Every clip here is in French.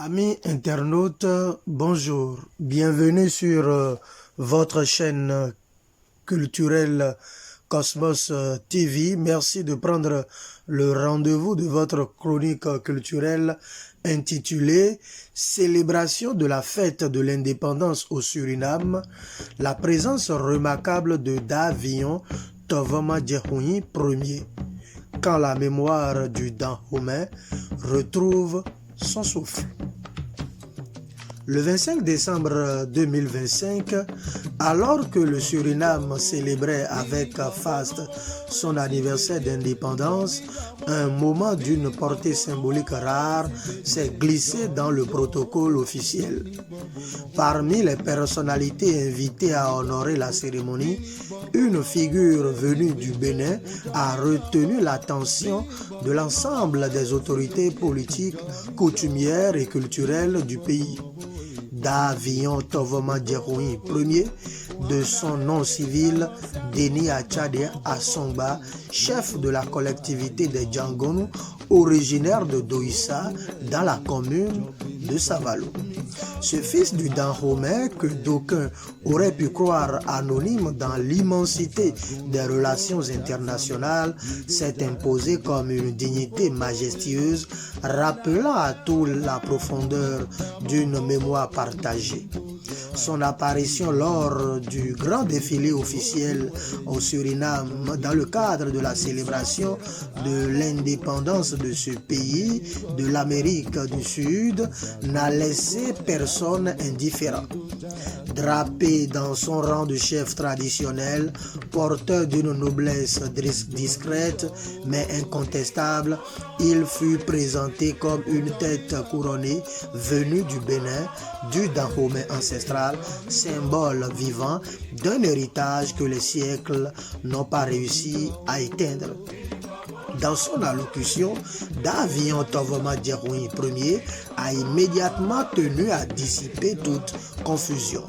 Amis internautes, bonjour. Bienvenue sur votre chaîne culturelle Cosmos TV. Merci de prendre le rendez-vous de votre chronique culturelle intitulée « Célébration de la fête de l'indépendance au Suriname », la présence remarquable de Davion Tovoma Djehoui Ier, quand la mémoire du Dahomey retrouve son souffle. Le 25 décembre 2025, alors que le Suriname célébrait avec faste son anniversaire d'indépendance, un moment d'une portée symbolique rare s'est glissé dans le protocole officiel. Parmi les personnalités invitées à honorer la cérémonie, une figure venue du Bénin a retenu l'attention de l'ensemble des autorités politiques, coutumières et culturelles du pays. Davion Tovoma Djehoui Ier, de son nom civil Deni Achade Asongba, chef de la collectivité des Djangonu, originaire de Doïssa, dans la commune de Savalo. Ce fils du Dahomey, que d'aucuns auraient pu croire anonyme dans l'immensité des relations internationales, s'est imposé comme une dignité majestueuse, rappelant à tous la profondeur d'une mémoire partagée. Son apparition lors du grand défilé officiel au Suriname dans le cadre de la célébration de l'indépendance de ce pays de l'Amérique du Sud n'a laissé personne indifférent. Drapé dans son rang de chef traditionnel, porteur d'une noblesse discrète mais incontestable, il fut présenté comme une tête couronnée venue du Bénin, du Dahomey ancestral, symbole vivant d'un héritage que les siècles n'ont pas réussi à éteindre. Dans son allocution, Davion Tovoma Djehoui Ier a immédiatement tenu à dissiper toute confusion.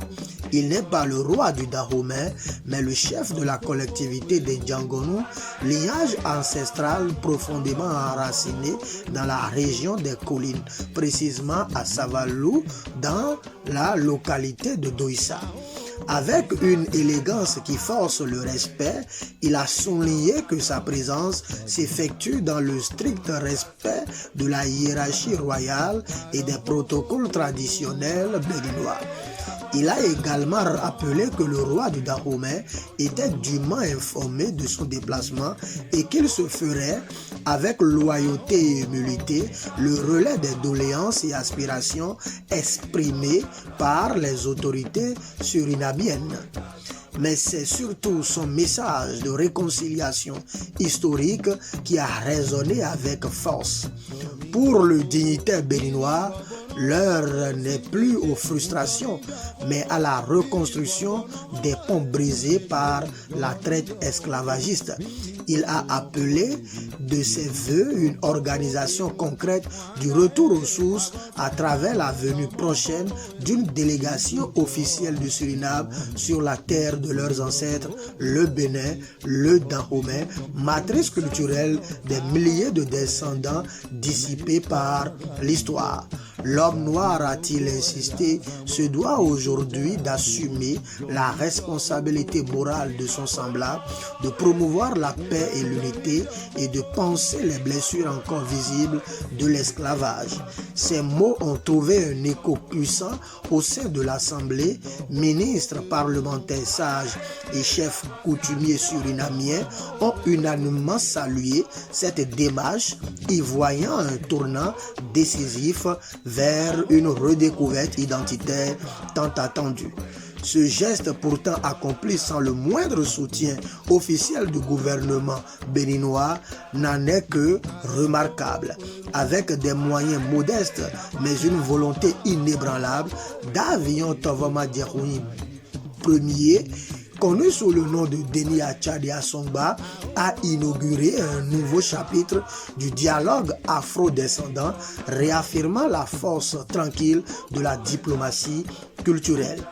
Il n'est pas le roi du Dahomey, mais le chef de la collectivité des Djangonu, lignage ancestral profondément enraciné dans la région des collines, précisément à Savalou, dans la localité de Doïssa. Avec une élégance qui force le respect, il a souligné que sa présence s'effectue dans le strict respect de la hiérarchie royale et des protocoles traditionnels béninois. Il a également rappelé que le roi du Dahomey était dûment informé de son déplacement et qu'il se ferait, avec loyauté et humilité, le relais des doléances et aspirations exprimées par les autorités surinamiennes. Mais c'est surtout son message de réconciliation historique qui a résonné avec force. Pour le dignitaire béninois, l'heure n'est plus aux frustrations, mais à la reconstruction des ponts brisés par la traite esclavagiste. Il a appelé de ses vœux une organisation concrète du retour aux sources à travers la venue prochaine d'une délégation officielle du Suriname sur la terre de leurs ancêtres, le Bénin, le Dahomey, matrice culturelle des milliers de descendants dissipés par l'histoire. L'homme noir, a-t-il insisté, se doit aujourd'hui d'assumer la responsabilité morale de son semblable, de promouvoir la paix et l'unité et de panser les blessures encore visibles de l'esclavage. Ces mots ont trouvé un écho puissant au sein de l'Assemblée. Ministres, parlementaires sages et chefs coutumiers surinamiens ont unanimement salué cette démarche, y voyant un tournant décisif vers une redécouverte identitaire tant attendue. Ce geste pourtant accompli sans le moindre soutien officiel du gouvernement béninois n'en est que remarquable. Avec des moyens modestes mais une volonté inébranlable, Davion Tovoma Djehoui Ier, connu sous le nom de Deni Achade Asongba, a inauguré un nouveau chapitre du dialogue afro-descendant, réaffirmant la force tranquille de la diplomatie culturelle.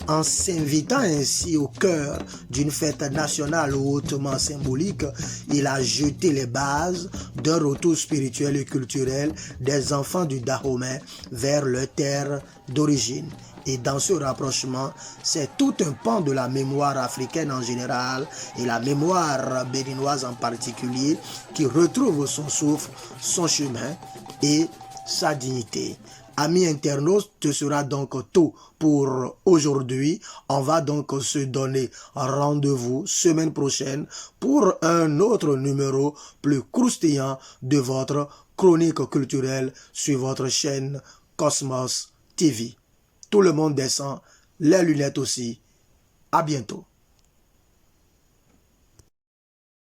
En s'invitant ainsi au cœur d'une fête nationale hautement symbolique, il a jeté les bases d'un retour spirituel et culturel des enfants du Dahomey vers leur terre d'origine. Et dans ce rapprochement, c'est tout un pan de la mémoire africaine en général et la mémoire béninoise en particulier qui retrouve son souffle, son chemin et sa dignité. Amis internautes, ce sera donc tout pour aujourd'hui. On va donc se donner rendez-vous semaine prochaine pour un autre numéro plus croustillant de votre chronique culturelle sur votre chaîne Cosmos TV. Tout le monde descend, les lunettes aussi. À bientôt.